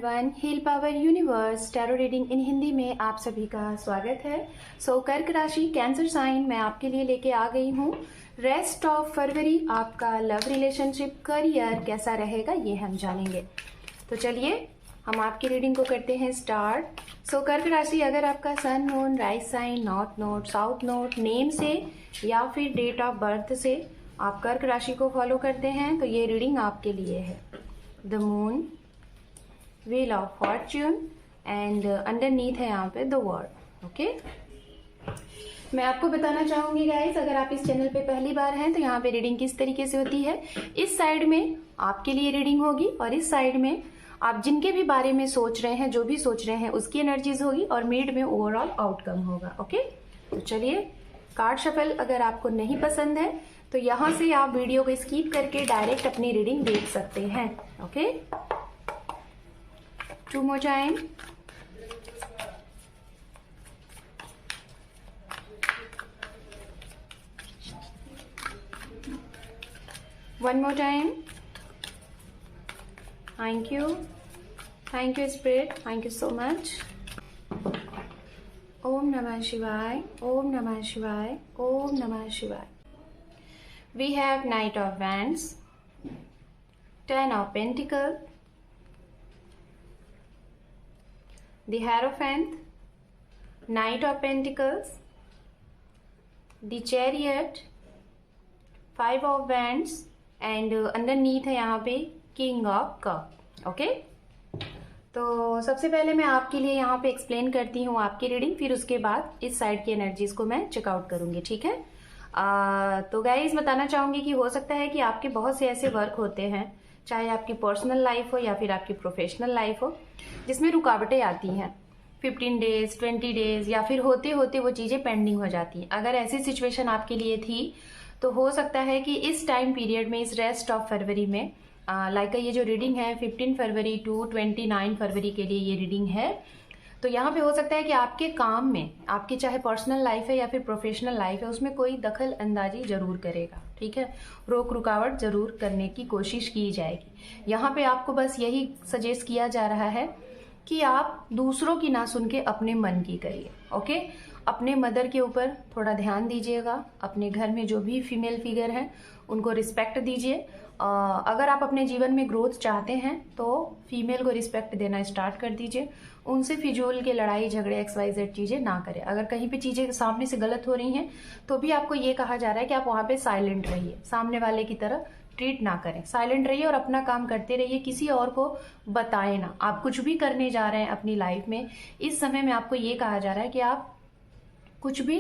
Everyone, heal power universe tarot reading in Hindi में आप सभी का स्वागत है। कर्क राशि कैंसर साइन मैं आपके लिए लेके आ गई हूँ। रेस्ट ऑफ फरवरी आपका लव रिलेशनशिप करियर कैसा रहेगा ये हम जानेंगे। तो चलिए हम आपकी रीडिंग को करते हैं स्टार्ट। कर्क राशि, अगर आपका sun node, rise sign, north node, south node, name से या फिर डेट ऑफ बर्थ से आप कर्क राशि को फॉलो करते हैं तो ये रीडिंग आपके लिए है। The moon, wheel of Fortune and underneath है यहाँ पे द वर्ड। ओके, मैं आपको बताना चाहूंगी गाइस, अगर आप इस चैनल पे पहली बार हैं तो यहाँ पे रीडिंग किस तरीके से होती है। इस साइड में आपके लिए रीडिंग होगी और इस साइड में आप जिनके भी बारे में सोच रहे हैं, जो भी सोच रहे हैं उसकी एनर्जीज होगी और मिड में ओवरऑल आउटकम होगा। ओके, तो चलिए कार्ड शफल अगर आपको नहीं पसंद है तो यहाँ से आप वीडियो को स्किप करके डायरेक्ट अपनी रीडिंग देख सकते हैं। Okay, 2 more time. One more time. Thank you. Thank you, Spirit. Thank you so much. Om Namah Shivaya. Om Namah Shivaya. Om Namah Shivaya. We have Knight of Wands, 10 of Pentacles, the Hierophant, Knight of Pentacles, the Chariot, 5 of Wands and underneath है यहाँ पे king of cup. Okay, तो सबसे पहले मैं आपके लिए यहाँ पे एक्सप्लेन करती हूँ आपकी रीडिंग, फिर उसके बाद इस साइड की एनर्जीज को मैं चेकआउट करूंगी। ठीक है, तो गाइस बताना चाहूंगी कि हो सकता है कि आपके बहुत से ऐसे वर्क होते हैं, चाहे आपकी पर्सनल लाइफ हो या फिर आपकी प्रोफेशनल लाइफ हो, जिसमें रुकावटें आती हैं। 15 डेज, 20 डेज या फिर होते होते वो चीज़ें पेंडिंग हो जाती हैं। अगर ऐसी सिचुएशन आपके लिए थी तो हो सकता है कि इस टाइम पीरियड में, इस रेस्ट ऑफ फरवरी में, लाइक ये जो रीडिंग है 15 फरवरी टू 29 फरवरी के लिए ये रीडिंग है। तो यहाँ पे हो सकता है कि आपके काम में, आपकी चाहे पर्सनल लाइफ है या फिर प्रोफेशनल लाइफ है, उसमें कोई दखल अंदाजी जरूर करेगा। ठीक है, रोक रुकावट जरूर करने की कोशिश की जाएगी। यहाँ पे आपको बस यही सजेस्ट किया जा रहा है कि आप दूसरों की ना सुन के अपने मन की करिए। ओके, अपने मदर के ऊपर थोड़ा ध्यान दीजिएगा। अपने घर में जो भी फीमेल फिगर हैं उनको रिस्पेक्ट दीजिए। अगर आप अपने जीवन में ग्रोथ चाहते हैं तो फीमेल को रिस्पेक्ट देना स्टार्ट कर दीजिए। उनसे फिजूल के लड़ाई झगड़े XYZ चीजें ना करें। अगर कहीं पे चीजें सामने से गलत हो रही हैं तो भी आपको ये कहा जा रहा है कि आप वहां पे साइलेंट रहिए, सामने वाले की तरह ट्रीट ना करें, साइलेंट रहिए और अपना काम करते रहिए, किसी और को बताएं ना। आप कुछ भी करने जा रहे हैं अपनी लाइफ में, इस समय में आपको ये कहा जा रहा है कि आप कुछ भी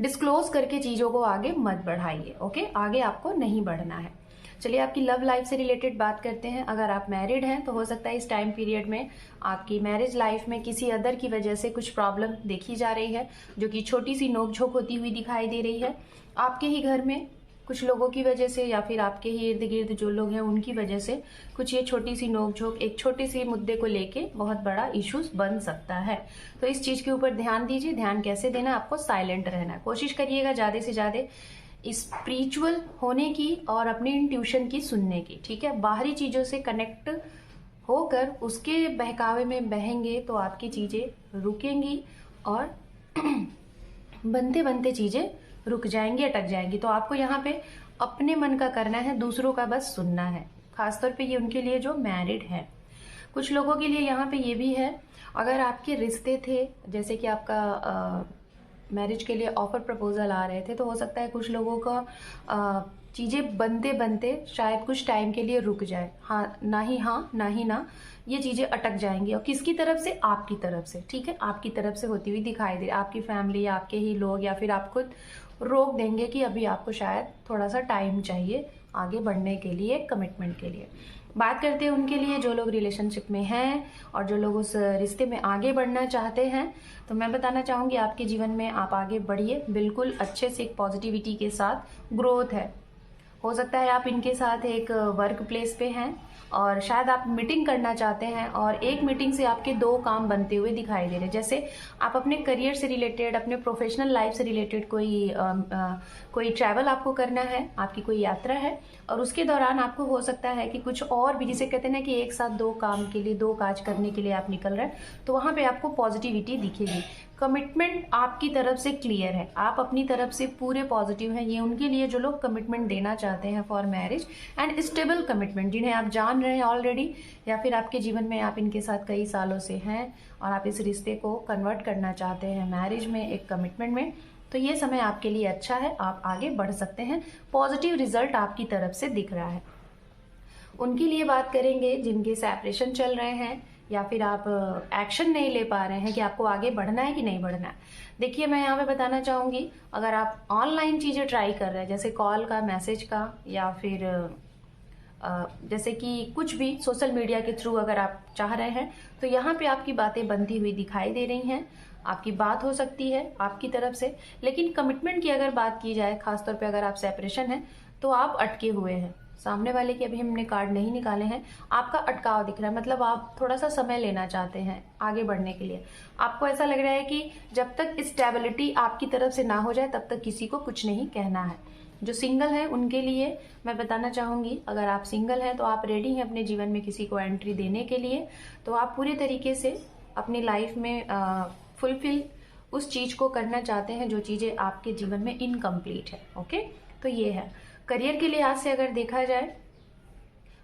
डिस्क्लोज करके चीजों को आगे मत बढ़ाइए। ओके, आगे आपको नहीं बढ़ना है। चलिए आपकी लव लाइफ से रिलेटेड बात करते हैं। अगर आप मैरिड हैं तो हो सकता है इस टाइम पीरियड में आपकी मैरिज लाइफ में किसी अदर की वजह से कुछ प्रॉब्लम देखी जा रही है, जो कि छोटी सी नोकझोंक होती हुई दिखाई दे रही है। आपके ही घर में कुछ लोगों की वजह से या फिर आपके ही इर्द गिर्द जो लोग हैं उनकी वजह से कुछ ये छोटी सी नोकझोंक एक छोटे सी मुद्दे को लेके बहुत बड़ा इश्यूज बन सकता है। तो इस चीज के ऊपर ध्यान दीजिए। ध्यान कैसे देना, आपको साइलेंट रहना है। कोशिश करिएगा ज्यादा से ज्यादा स्पिरिचुअल होने की और अपनी इंट्यूशन की सुनने की। ठीक है, बाहरी चीजों से कनेक्ट होकर उसके बहकावे में बहेंगे तो आपकी चीजें रुकेंगी और बनते बनते चीजें रुक जाएंगी, अटक जाएंगी। तो आपको यहाँ पे अपने मन का करना है, दूसरों का बस सुनना है। खासतौर पे ये उनके लिए जो मैरिड है। कुछ लोगों के लिए यहाँ पे ये भी है, अगर आपके रिश्ते थे, जैसे कि आपका मैरिज के लिए ऑफर प्रपोजल आ रहे थे, तो हो सकता है कुछ लोगों का चीजें बनते बनते शायद कुछ टाइम के लिए रुक जाए। हाँ ना ही ना, ये चीजें अटक जाएंगी। और किसकी तरफ से? आपकी तरफ से। ठीक है, आपकी तरफ से होती हुई दिखाई दे, आपकी फैमिली, आपके ही लोग, या फिर आप खुद रोक देंगे कि अभी आपको शायद थोड़ा सा टाइम चाहिए आगे बढ़ने के लिए, कमिटमेंट के लिए। बात करते हैं उनके लिए जो लोग रिलेशनशिप में हैं और जो लोग उस रिश्ते में आगे बढ़ना चाहते हैं। तो मैं बताना चाहूंगी आपके जीवन में आप आगे बढ़िए, बिल्कुल अच्छे से, एक पॉजिटिविटी के साथ। ग्रोथ है, हो सकता है आप इनके साथ एक वर्क प्लेस पे हैं और शायद आप मीटिंग करना चाहते हैं और एक मीटिंग से आपके दो काम बनते हुए दिखाई दे रहे हैं। जैसे आप अपने करियर से रिलेटेड, अपने प्रोफेशनल लाइफ से रिलेटेड कोई ट्रैवल आपको करना है, आपकी कोई यात्रा है और उसके दौरान आपको हो सकता है कि कुछ और भी, जिसे कहते हैं ना कि एक साथ दो काम के लिए, दो काज करने के लिए आप निकल रहे हैं, तो वहाँ पे आपको पॉजिटिविटी दिखेगी। कमिटमेंट आपकी तरफ से क्लियर है, आप अपनी तरफ से पूरे पॉजिटिव हैं। ये उनके लिए जो लोग कमिटमेंट देना चाहते हैं for marriage and stable commitment, जिन्हें आप जान रहे हैं ऑलरेडी या फिर आपके जीवन में आप इनके साथ कई सालों से हैं और आप इस रिश्ते को कन्वर्ट करना चाहते हैं मैरिज में, एक कमिटमेंट में, तो ये समय आपके लिए अच्छा है, आप आगे बढ़ सकते हैं। पॉजिटिव रिजल्ट आपकी तरफ से दिख रहा है। उनके लिए बात करेंगे जिनके सेपरेशन चल रहे हैं या फिर आप एक्शन नहीं ले पा रहे हैं कि आपको आगे बढ़ना है कि नहीं बढ़ना है। देखिए, मैं यहाँ पे बताना चाहूँगी, अगर आप ऑनलाइन चीज़ें ट्राई कर रहे हैं, जैसे कॉल का, मैसेज का, या फिर जैसे कि कुछ भी सोशल मीडिया के थ्रू अगर आप चाह रहे हैं, तो यहाँ पे आपकी बातें बनती हुई दिखाई दे रही हैं। आपकी बात हो सकती है आपकी तरफ से, लेकिन कमिटमेंट की अगर बात की जाए, खासतौर पे अगर आप सेपरेशन है, तो आप अटके हुए हैं। सामने वाले के अभी हमने कार्ड नहीं निकाले हैं, आपका अटकाव दिख रहा है, मतलब आप थोड़ा सा समय लेना चाहते हैं आगे बढ़ने के लिए। आपको ऐसा लग रहा है कि जब तक स्टेबिलिटी आपकी तरफ से ना हो जाए तब तक किसी को कुछ नहीं कहना है। जो सिंगल है उनके लिए मैं बताना चाहूँगी, अगर आप सिंगल हैं तो आप रेडी हैं अपने जीवन में किसी को एंट्री देने के लिए, तो आप पूरे तरीके से अपनी लाइफ में फुलफिल उस चीज़ को करना चाहते हैं जो चीज़ें आपके जीवन में इनकम्प्लीट है। ओके, तो ये है। करियर के लिहाज से अगर देखा जाए,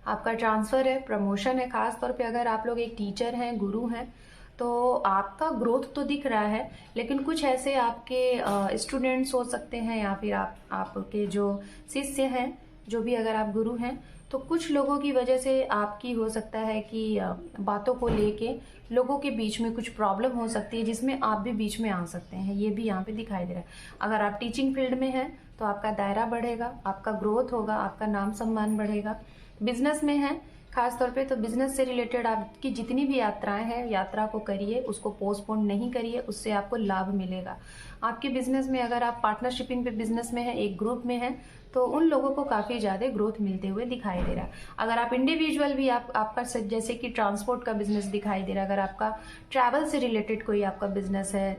आपका ट्रांसफ़र है, प्रमोशन है, खास तौर पे अगर आप लोग एक टीचर हैं, गुरु हैं, तो आपका ग्रोथ तो दिख रहा है, लेकिन कुछ ऐसे आपके स्टूडेंट्स हो सकते हैं या फिर आपके जो शिष्य हैं, जो भी अगर आप गुरु हैं, तो कुछ लोगों की वजह से आपकी हो सकता है कि बातों को लेके लोगों के बीच में कुछ प्रॉब्लम हो सकती है, जिसमें आप भी बीच में आ सकते हैं। ये भी यहाँ पे दिखाई दे रहा है। अगर आप टीचिंग फील्ड में हैं तो आपका दायरा बढ़ेगा, आपका ग्रोथ होगा, आपका नाम सम्मान बढ़ेगा। बिजनेस में है खास तौर पे, तो बिजनेस से रिलेटेड आपकी जितनी भी यात्राएं हैं, यात्रा को करिए, उसको पोस्टपोन नहीं करिए, उससे आपको लाभ मिलेगा। आपके बिजनेस में अगर आप पार्टनरशिपिंग पे बिजनेस में हैं, एक ग्रुप में हैं, तो उन लोगों को काफ़ी ज़्यादा ग्रोथ मिलते हुए दिखाई दे रहा है। अगर आप इंडिविजुअल भी आपका जैसे कि ट्रांसपोर्ट का बिजनेस दिखाई दे रहा है, अगर आपका ट्रैवल से रिलेटेड कोई आपका बिजनेस है,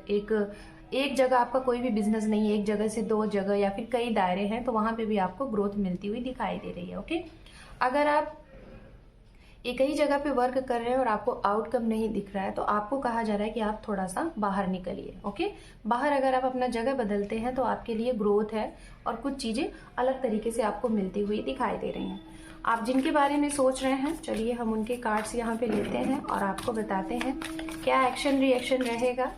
एक जगह आपका कोई भी बिजनेस नहीं है, एक जगह से दो जगह या फिर कई दायरे हैं, तो वहाँ पे भी आपको ग्रोथ मिलती हुई दिखाई दे रही है। ओके, अगर आप एक ही जगह पे वर्क कर रहे हैं और आपको आउटकम नहीं दिख रहा है, तो आपको कहा जा रहा है कि आप थोड़ा सा बाहर निकलिए। ओके, बाहर अगर आप अपना जगह बदलते हैं तो आपके लिए ग्रोथ है और कुछ चीज़ें अलग तरीके से आपको मिलती हुई दिखाई दे रही हैं। आप जिनके बारे में सोच रहे हैं, चलिए हम उनके कार्ड्स यहाँ पे लेते हैं और आपको बताते हैं क्या एक्शन रिएक्शन रहेगा,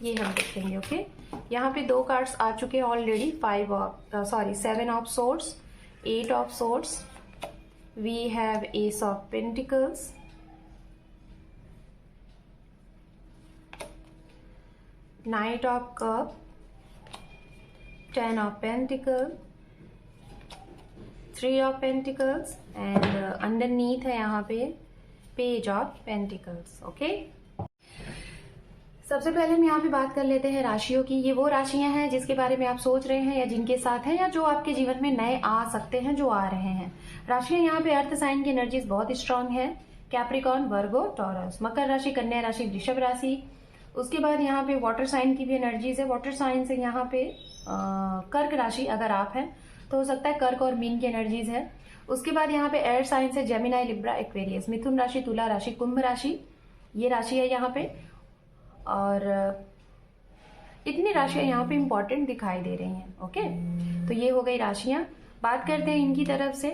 ये हम देखेंगे। ओके, यहाँ पे दो कार्ड्स आ चुके हैं already, 7 of swords, 8 of swords, we have Ace of Pentacles, Knight of Cup, 10 of Pentacles, 3 of Pentacles and underneath है यहाँ पे Page of Pentacles। ओके, सबसे पहले हम यहाँ पे बात कर लेते हैं राशियों की। ये वो राशियां हैं जिसके बारे में आप सोच रहे हैं या जिनके साथ हैं या जो आपके जीवन में नए आ सकते हैं, जो आ रहे हैं। राशियां यहाँ पे अर्थ साइन की एनर्जीज बहुत स्ट्रांग है, कैप्रिकॉर्न, वर्गो, टॉरस, मकर राशि, कन्या राशि, वृषभ राशि। उसके बाद यहाँ पे वाटर साइन की भी एनर्जीज है। वाटर साइन से यहाँ पे कर्क राशि अगर आप हैं तो हो सकता है कर्क और मीन की एनर्जीज है। उसके बाद यहाँ पे एयर साइन से जेमिनाई, लिब्रा, एक्वेरियस, मिथुन राशि, तुला राशि, कुंभ राशि, ये राशि है यहाँ पे। और इतनी राशियां यहाँ पे इंपॉर्टेंट दिखाई दे रही हैं। ओके, तो ये हो गई राशियां। बात करते हैं इनकी तरफ से।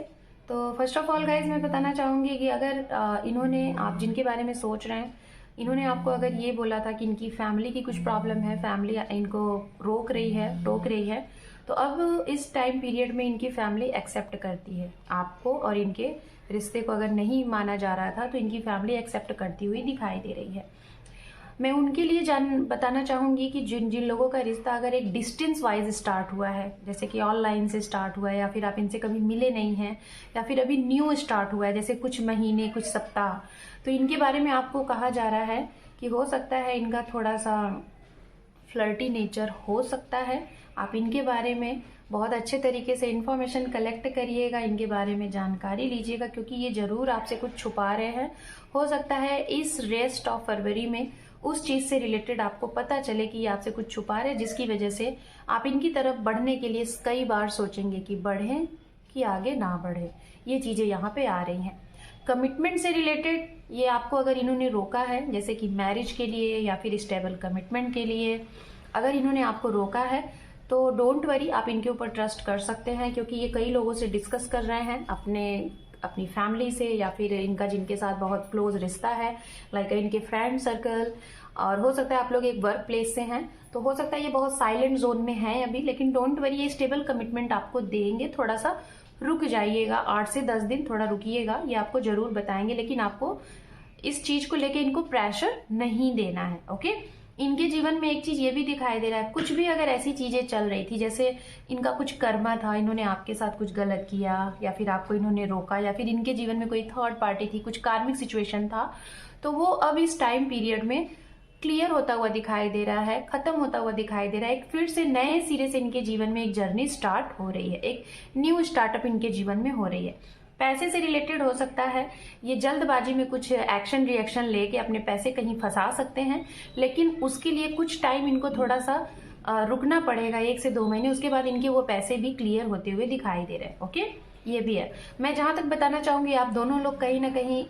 तो फर्स्ट ऑफ ऑल गाइज मैं बताना चाहूंगी कि अगर इन्होंने, आप जिनके बारे में सोच रहे हैं, इन्होंने आपको अगर ये बोला था कि इनकी फैमिली की कुछ प्रॉब्लम है, फैमिली इनको रोक रही है, टोक रही है, तो अब इस टाइम पीरियड में इनकी फैमिली एक्सेप्ट करती है आपको, और इनके रिश्ते को अगर नहीं माना जा रहा था तो इनकी फैमिली एक्सेप्ट करती हुई दिखाई दे रही है। मैं उनके लिए बताना चाहूँगी कि जिन जिन लोगों का रिश्ता अगर एक डिस्टेंस वाइज स्टार्ट हुआ है, जैसे कि ऑनलाइन से स्टार्ट हुआ है या फिर आप इनसे कभी मिले नहीं हैं या फिर अभी न्यू स्टार्ट हुआ है, जैसे कुछ महीने, कुछ सप्ताह, तो इनके बारे में आपको कहा जा रहा है कि हो सकता है इनका थोड़ा सा फ्लर्टी नेचर हो सकता है। आप इनके बारे में बहुत अच्छे तरीके से इन्फॉर्मेशन कलेक्ट करिएगा, इनके बारे में जानकारी लीजिएगा, क्योंकि ये जरूर आपसे कुछ छुपा रहे हैं। हो सकता है इस रेस्ट ऑफ फरवरी में उस चीज से रिलेटेड आपको पता चले कि ये आपसे कुछ छुपा रहे हैं, जिसकी वजह से आप इनकी तरफ बढ़ने के लिए कई बार सोचेंगे कि बढ़ें कि आगे ना बढ़े। ये चीजें यहाँ पे आ रही हैं। कमिटमेंट से रिलेटेड ये आपको अगर इन्होंने रोका है, जैसे कि मैरिज के लिए या फिर स्टेबल कमिटमेंट के लिए अगर इन्होंने आपको रोका है, तो डोंट वरी, आप इनके ऊपर ट्रस्ट कर सकते हैं, क्योंकि ये कई लोगों से डिस्कस कर रहे हैं, अपनी फैमिली से या फिर इनका जिनके साथ बहुत क्लोज रिश्ता है, लाइक इनके फ्रेंड सर्कल, और हो सकता है आप लोग एक वर्क प्लेस से हैं, तो हो सकता है ये बहुत साइलेंट जोन में है अभी, लेकिन डोंट वरी, ये स्टेबल कमिटमेंट आपको देंगे। थोड़ा सा रुक जाइएगा, 8 से 10 दिन थोड़ा रुकिएगा, ये आपको जरूर बताएंगे, लेकिन आपको इस चीज को लेके इनको प्रेशर नहीं देना है। ओके, इनके जीवन में एक चीज ये भी दिखाई दे रहा है, कुछ भी अगर ऐसी चीजें चल रही थी, जैसे इनका कुछ कर्मा था, इन्होंने आपके साथ कुछ गलत किया या फिर आपको इन्होंने रोका, या फिर इनके जीवन में कोई थर्ड पार्टी थी, कुछ कार्मिक सिचुएशन था, तो वो अब इस टाइम पीरियड में क्लियर होता हुआ दिखाई दे रहा है, खत्म होता हुआ दिखाई दे रहा है। एक फिर से नए सिरे से इनके जीवन में एक जर्नी स्टार्ट हो रही है, एक न्यू स्टार्टअप इनके जीवन में हो रही है। पैसे से रिलेटेड हो सकता है ये जल्दबाजी में कुछ एक्शन रिएक्शन लेके अपने पैसे कहीं फंसा सकते हैं, लेकिन उसके लिए कुछ टाइम इनको थोड़ा सा रुकना पड़ेगा, 1 से 2 महीने, उसके बाद इनके वो पैसे भी क्लियर होते हुए दिखाई दे रहे हैं। ओके, ये भी है। मैं जहां तक बताना चाहूंगी, आप दोनों लोग कहीं ना कहीं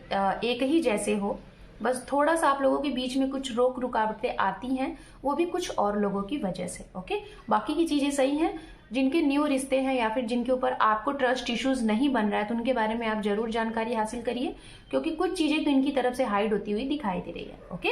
एक ही जैसे हो, बस थोड़ा सा आप लोगों के बीच में कुछ रोक रुकावटें आती हैं, वो भी कुछ और लोगों की वजह से। ओके, बाकी की चीजें सही हैं। जिनके न्यू रिश्ते हैं या फिर जिनके ऊपर आपको ट्रस्ट इश्यूज नहीं बन रहा है, तो उनके बारे में आप जरूर जानकारी हासिल करिए, क्योंकि कुछ चीजें तो इनकी तरफ से हाइड होती हुई दिखाई दे रही है। ओके,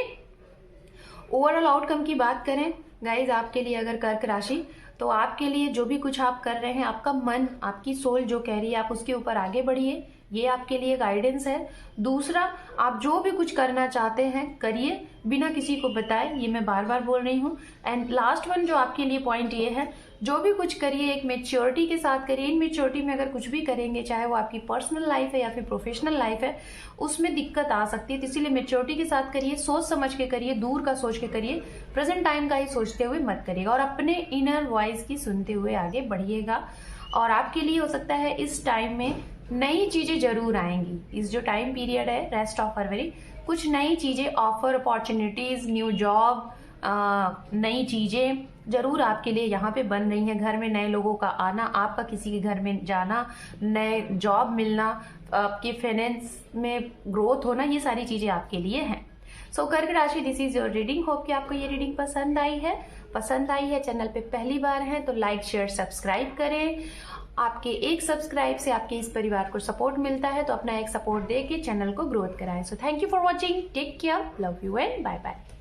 ओवरऑल आउटकम की बात करें गाइज, आपके लिए अगर कर्क राशि, तो आपके लिए जो भी कुछ आप कर रहे हैं, आपका मन, आपकी सोल जो कह रही है, आप उसके ऊपर आगे बढ़िए, ये आपके लिए गाइडेंस है। दूसरा, आप जो भी कुछ करना चाहते हैं करिए बिना किसी को बताए, ये मैं बार बार बोल रही हूँ। एंड लास्ट वन जो आपके लिए पॉइंट ये है, जो भी कुछ करिए एक मेच्योरिटी के साथ करिए। इन मेच्योरिटी में अगर कुछ भी करेंगे, चाहे वो आपकी पर्सनल लाइफ है या फिर प्रोफेशनल लाइफ है, उसमें दिक्कत आ सकती है, तो इसीलिए मेच्योरिटी के साथ करिए, सोच समझ के करिए, दूर का सोच के करिए, प्रेजेंट टाइम का ही सोचते हुए मत करिएगा, और अपने इनर वॉइस की सुनते हुए आगे बढ़िएगा। और आपके लिए हो सकता है इस टाइम में नई चीजें जरूर आएंगी। इस जो टाइम पीरियड है रेस्ट ऑफ फरवरी, कुछ नई चीजें, ऑफर, अपॉर्चुनिटीज, न्यू जॉब, नई चीजें जरूर आपके लिए यहाँ पे बन रही हैं। घर में नए लोगों का आना, आपका किसी के घर में जाना, नए जॉब मिलना, आपके फाइनेंस में ग्रोथ होना, ये सारी चीजें आपके लिए हैं। सो कर्क राशि, this is your reading. Hope कि आपको ये रीडिंग पसंद आई है। चैनल पे पहली बार है तो लाइक शेयर सब्सक्राइब करें। आपके एक सब्सक्राइब से आपके इस परिवार को सपोर्ट मिलता है, तो अपना एक सपोर्ट दे के चैनल को ग्रोथ कराएं। So thank you for watching, take care, love you and bye bye.